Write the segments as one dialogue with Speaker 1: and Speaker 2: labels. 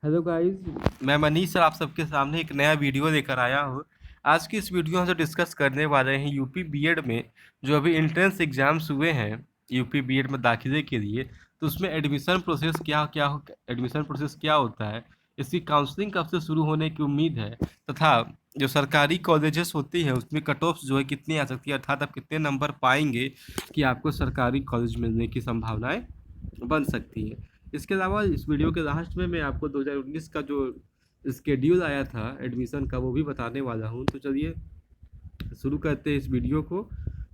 Speaker 1: Hello guys. मैं Manish sir आप सबके सामने एक नया वीडियो लेकर आया हूँ। आज की इस वीडियो में जो डिस्कस करने वाले हैं यूपी बीएड में जो अभी एंट्रेंस एग्जाम्स हुए हैं यूपी बीएड में दाखिले के लिए, तो उसमें एडमिशन प्रोसेस एडमिशन प्रोसेस क्या होता है, इसकी काउंसलिंग कब से शुरू होने की उम्मीद है, तथा जो सरकारी कॉलेजेस होती है उसमें कट ऑफ जो है कितनी आ सकती है, अर्थात आप कितने नंबर पाएंगे कि आपको सरकारी कॉलेज मिलने की संभावनाएं बन सकती है। इसके अलावा इस वीडियो के लास्ट में मैं आपको 2019 का जो स्केड्यूल आया था एडमिशन का वो भी बताने वाला हूँ। तो चलिए शुरू करते हैं इस वीडियो को।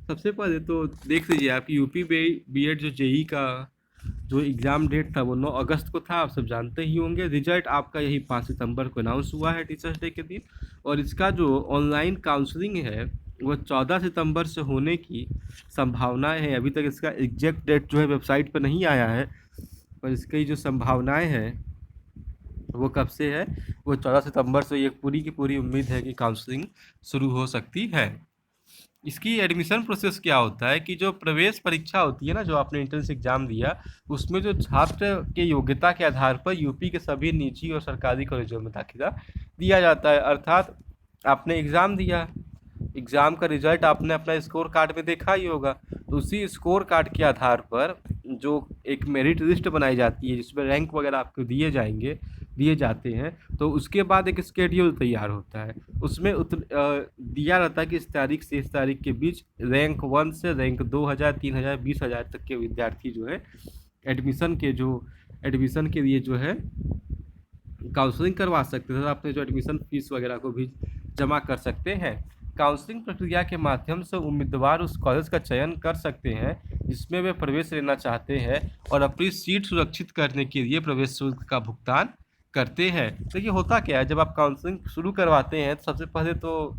Speaker 1: सबसे पहले तो देख लीजिए, आपकी यूपी बी एड जो जेई का जो एग्ज़ाम डेट था वो 9 अगस्त को था, आप सब जानते ही होंगे। रिजल्ट आपका यही 5 सितंबर को अनाउंस हुआ है टीचर्स डे के दिन, और इसका जो ऑनलाइन काउंसलिंग है वो 14 सितंबर से होने की संभावनाएं हैं। अभी तक इसका एग्जैक्ट डेट जो है वेबसाइट पर नहीं आया है, और इसकी जो संभावनाएं हैं वो कब से है, वो 14 सितंबर से ये पूरी की पूरी उम्मीद है कि काउंसलिंग शुरू हो सकती है। इसकी एडमिशन प्रोसेस क्या होता है कि जो प्रवेश परीक्षा होती है ना, जो आपने एंट्रेंस एग्जाम दिया, उसमें जो छात्र के योग्यता के आधार पर यूपी के सभी निजी और सरकारी कॉलेजों में दाखिला दिया जाता है। अर्थात आपने एग्ज़ाम दिया, एग्ज़ाम का रिजल्ट आपने अपना स्कोर कार्ड में देखा ही होगा, तो उसी स्कोर कार्ड के आधार पर जो एक मेरिट लिस्ट बनाई जाती है जिसमें रैंक वगैरह आपको दिए जाते हैं, तो उसके बाद एक स्केड्यूल तैयार होता है। उसमें दिया रहता है कि इस तारीख से इस तारीख के बीच रैंक 1 से रैंक 2000 3000 20,000 तक के विद्यार्थी जो है एडमिशन के लिए जो है काउंसलिंग करवा सकते हैं, अपने जो एडमिशन फीस वगैरह को भी जमा कर सकते हैं। काउंसलिंग प्रक्रिया के माध्यम से उम्मीदवार उस कॉलेज का चयन कर सकते हैं जिसमें वे प्रवेश लेना चाहते हैं, और अपनी सीट सुरक्षित करने के लिए प्रवेश शुल्क का भुगतान करते हैं। तो ये होता क्या है, जब आप काउंसलिंग शुरू करवाते हैं तो सबसे पहले तो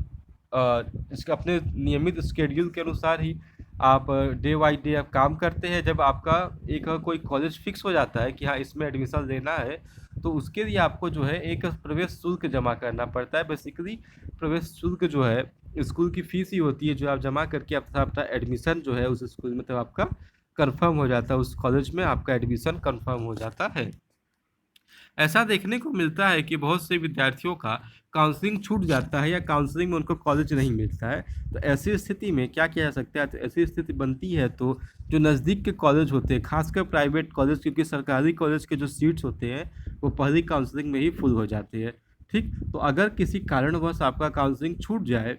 Speaker 1: इसके अपने नियमित स्केड्यूल के अनुसार ही आप डे बाई डे आप काम करते हैं। जब आपका एक कोई कॉलेज फिक्स हो जाता है कि हाँ इसमें एडमिशन लेना है, तो उसके लिए आपको जो है एक प्रवेश शुल्क जमा करना पड़ता है। बेसिकली प्रवेश शुल्क जो है स्कूल की फीस ही होती है जो आप जमा करके अपना एडमिशन जो है उस स्कूल में तो आपका कंफर्म हो जाता है, उस कॉलेज में आपका एडमिशन कंफर्म हो जाता है। ऐसा देखने को मिलता है कि बहुत से विद्यार्थियों का काउंसलिंग छूट जाता है या काउंसलिंग में उनको कॉलेज नहीं मिलता है। तो ऐसी स्थिति में क्या किया जा सकता है, तो ऐसी स्थिति बनती है तो जो नज़दीक के कॉलेज होते हैं, खासकर प्राइवेट कॉलेज, क्योंकि सरकारी कॉलेज के जो सीट्स होते हैं वो पहली काउंसलिंग में ही फुल हो जाते हैं। ठीक, तो अगर किसी कारणवश आपका काउंसलिंग छूट जाए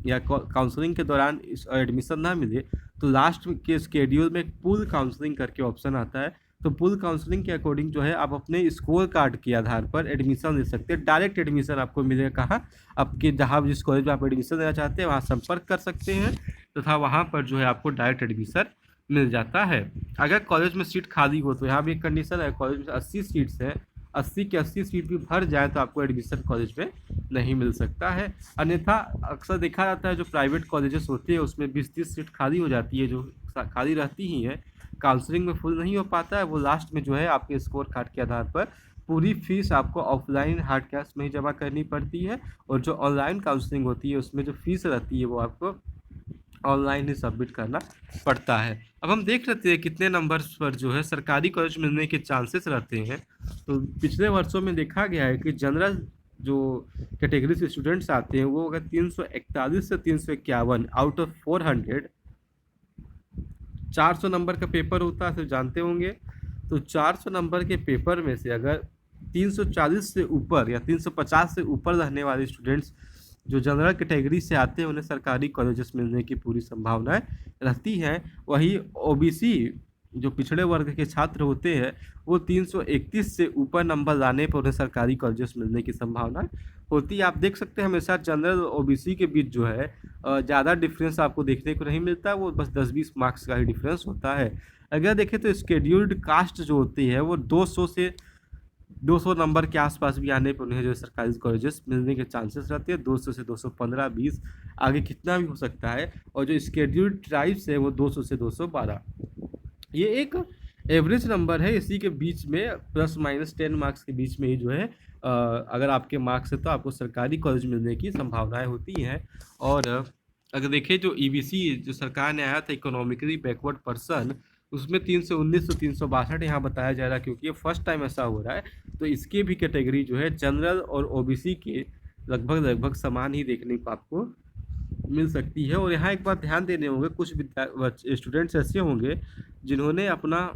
Speaker 1: या काउंसलिंग के दौरान इस एडमिशन ना मिले, तो लास्ट के स्केड्यूल में एक पूल काउंसलिंग करके ऑप्शन आता है। तो पूल काउंसलिंग के अकॉर्डिंग जो है आप अपने स्कोर कार्ड के आधार पर एडमिशन ले सकते हैं। डायरेक्ट एडमिशन आपको मिलेगा कहाँ, आपके जहाँ जिस कॉलेज में आप एडमिशन लेना चाहते हैं वहाँ संपर्क कर सकते हैं, तथा वहाँ पर जो है आपको डायरेक्ट एडमिशन मिल जाता है। अगर कॉलेज में सीट खाली हो तो यहाँ भी एक कंडीशन है, कॉलेज में 80 सीट्स हैं, 80 की 80 सीट भी भर जाए तो आपको एडमिशन कॉलेज में नहीं मिल सकता है। अन्यथा अक्सर देखा जाता है जो प्राइवेट कॉलेजेस होते हैं उसमें 20-30 सीट खाली हो जाती है, जो खाली रहती ही है, काउंसलिंग में फुल नहीं हो पाता है, वो लास्ट में जो है आपके स्कोर कार्ड के आधार पर पूरी फीस आपको ऑफलाइन हार्ड कैश में ही जमा करनी पड़ती है, और जो ऑनलाइन काउंसलिंग होती है उसमें जो फीस रहती है वो आपको ऑनलाइन ही सबमिट करना पड़ता है। अब हम देख लेते हैं कितने नंबर्स पर जो है सरकारी कॉलेज मिलने के चांसेस रहते हैं। तो पिछले वर्षों में देखा गया है कि जनरल जो कैटेगरी से स्टूडेंट्स आते हैं वो अगर 341 से 351 आउट ऑफ 400, 400 नंबर का पेपर होता है, तो जानते होंगे। तो 400 नंबर के पेपर में से अगर 340 से ऊपर या 350 से ऊपर रहने वाले स्टूडेंट्स जो जनरल कैटेगरी से आते हैं उन्हें सरकारी कॉलेजेस मिलने की पूरी संभावनाएं रहती हैं। वही ओबीसी जो पिछड़े वर्ग के छात्र होते हैं वो 331 से ऊपर नंबर लाने पर उन्हें सरकारी कॉलेजेस मिलने की संभावना होती है। आप देख सकते हैं हमेशा जनरल और ओबीसी के बीच जो है ज़्यादा डिफरेंस आपको देखने को नहीं मिलता, वो बस 10-20 मार्क्स का ही डिफरेंस होता है। अगर देखें तो स्केड्यूल्ड कास्ट जो होती है वो 200 नंबर के आसपास भी आने पर उन्हें जो सरकारी कॉलेजेस मिलने के चांसेस रहते हैं। 200 से 215, 20 आगे कितना भी हो सकता है। और जो स्केड्यूल्ड ट्राइब्स है वो 200 से 212, ये एक एवरेज नंबर है, इसी के बीच में प्लस माइनस 10 मार्क्स के बीच में ही जो है अगर आपके मार्क्स है तो आपको सरकारी कॉलेज मिलने की संभावनाएं होती हैं। और अगर देखें जो ईबीसी जो सरकार ने आया था इकोनॉमिकली बैकवर्ड पर्सन, उसमें 319 से 362 यहाँ बताया जा रहा है, क्योंकि ये फर्स्ट टाइम ऐसा हो रहा है। तो इसकी भी कैटेगरी जो है जनरल और ओबीसी के लगभग लगभग समान ही देखने को आपको मिल सकती है। और यहाँ एक बात ध्यान देने होंगे, कुछ स्टूडेंट्स ऐसे होंगे जिन्होंने अपना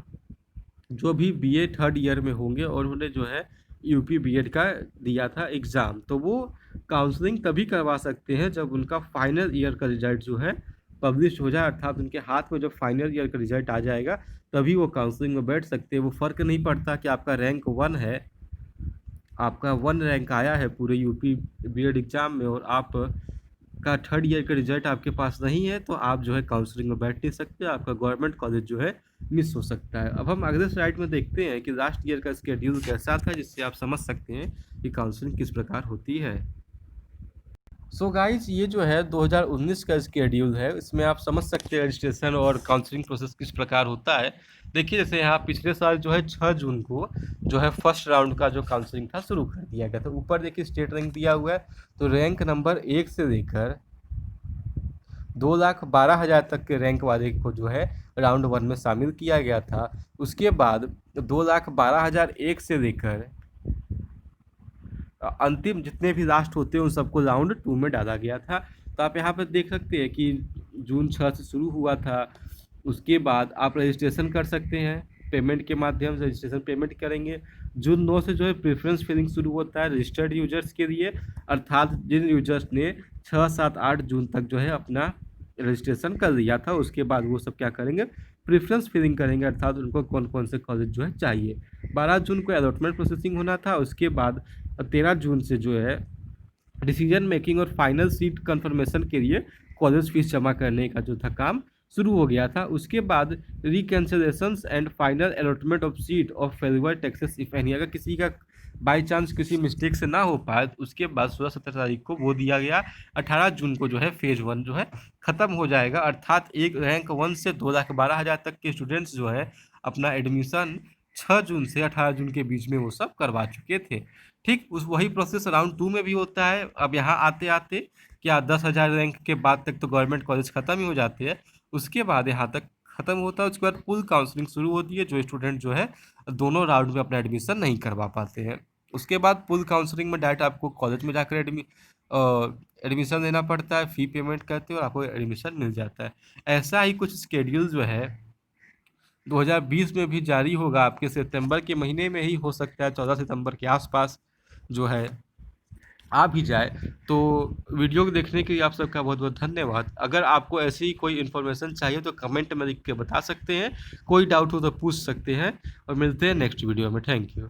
Speaker 1: जो भी बीए थर्ड ईयर में होंगे और उन्होंने जो है यूपी बीएड का दिया था एग्ज़ाम, तो वो काउंसलिंग तभी करवा सकते हैं जब उनका फाइनल ईयर का रिजल्ट जो है पब्लिश हो जाए, अर्थात उनके हाथ में जब फाइनल ईयर का रिजल्ट आ जाएगा तभी वो काउंसलिंग में बैठ सकते हैं। वो फ़र्क नहीं पड़ता कि आपका रैंक 1 है, आपका 1 रैंक आया है पूरे यूपी बीएड एग्ज़ाम में और आप का थर्ड ईयर का रिजल्ट आपके पास नहीं है, तो आप जो है काउंसलिंग में बैठ नहीं सकते, आपका गवर्नमेंट कॉलेज जो है मिस हो सकता है। अब हम अगले स्लाइड में देखते हैं कि लास्ट ईयर का स्केड्यूल कैसा था, जिससे आप समझ सकते हैं कि काउंसलिंग किस प्रकार होती है। सो गाइज, ये जो है 2019 का स्केड्यूल है, इसमें आप समझ सकते हैं रजिस्ट्रेशन और काउंसलिंग प्रोसेस किस प्रकार होता है। देखिए, जैसे यहाँ पिछले साल जो है 6 जून को जो है फर्स्ट राउंड का जो काउंसलिंग था शुरू कर दिया गया था। ऊपर देखिए स्टेट रैंक दिया हुआ है, तो रैंक नंबर 1 से लेकर 2,12,000 तक के रैंक वाले को जो है राउंड 1 में शामिल किया गया था। उसके बाद 2,12,001 से लेकर अंतिम जितने भी लास्ट होते हैं उन सबको राउंड 2 में डाला गया था। तो आप यहाँ पर देख सकते हैं कि जून 6 से शुरू हुआ था। उसके बाद आप रजिस्ट्रेशन कर सकते हैं, पेमेंट के माध्यम से रजिस्ट्रेशन पेमेंट करेंगे। जून 9 से जो है प्रेफरेंस फिलिंग शुरू होता है रजिस्टर्ड यूजर्स के लिए, अर्थात जिन यूजर्स ने 6, 7, 8 जून तक जो है अपना रजिस्ट्रेशन कर लिया था, उसके बाद वो सब क्या करेंगे, प्रेफरेंस फिलिंग करेंगे, अर्थात उनको कौन कौन से कॉलेज जो है चाहिए। 12 जून को अलॉटमेंट प्रोसेसिंग होना था। उसके बाद 13 जून से जो है डिसीजन मेकिंग और फाइनल सीट कंफर्मेशन के लिए कॉलेज फीस जमा करने का जो था काम शुरू हो गया था। उसके बाद recancellations and final allotment of seat of failure taxes if any, अगर किसी का बाई चांस किसी मिस्टेक से ना हो पाए तो उसके बाद 16-17 तारीख को वो दिया गया। 18 जून को जो है फेज 1 जो है ख़त्म हो जाएगा, अर्थात एक रैंक 1 से 2,12,000 तक के स्टूडेंट्स जो है अपना एडमिशन 6 जून से 18 जून के बीच में वो सब करवा चुके थे। ठीक उस वही प्रोसेस राउंड 2 में भी होता है। अब यहाँ आते आते क्या 10,000 रैंक के बाद तक तो गवर्नमेंट कॉलेज ख़त्म ही हो जाते हैं, उसके बाद यहाँ तक ख़त्म होता है। उसके बाद पुल काउंसलिंग शुरू होती है, जो स्टूडेंट जो है दोनों राउंड में अपना एडमिशन नहीं करवा पाते हैं। उसके बाद पुल काउंसलिंग में डायरेक्ट आपको कॉलेज में जाकर एडमिशन देना पड़ता है, फ़ी पेमेंट करते हो और आपको एडमिशन मिल जाता है। ऐसा ही कुछ स्केड्यूल जो है 2020 में भी जारी होगा, आपके सितंबर के महीने में ही हो सकता है, 14 सितंबर के आसपास जो है आ भी जाए। तो वीडियो को देखने के लिए आप सबका बहुत बहुत धन्यवाद। अगर आपको ऐसी कोई इन्फॉर्मेशन चाहिए तो कमेंट में लिख के बता सकते हैं, कोई डाउट हो तो पूछ सकते हैं, और मिलते हैं नेक्स्ट वीडियो में। Thank you.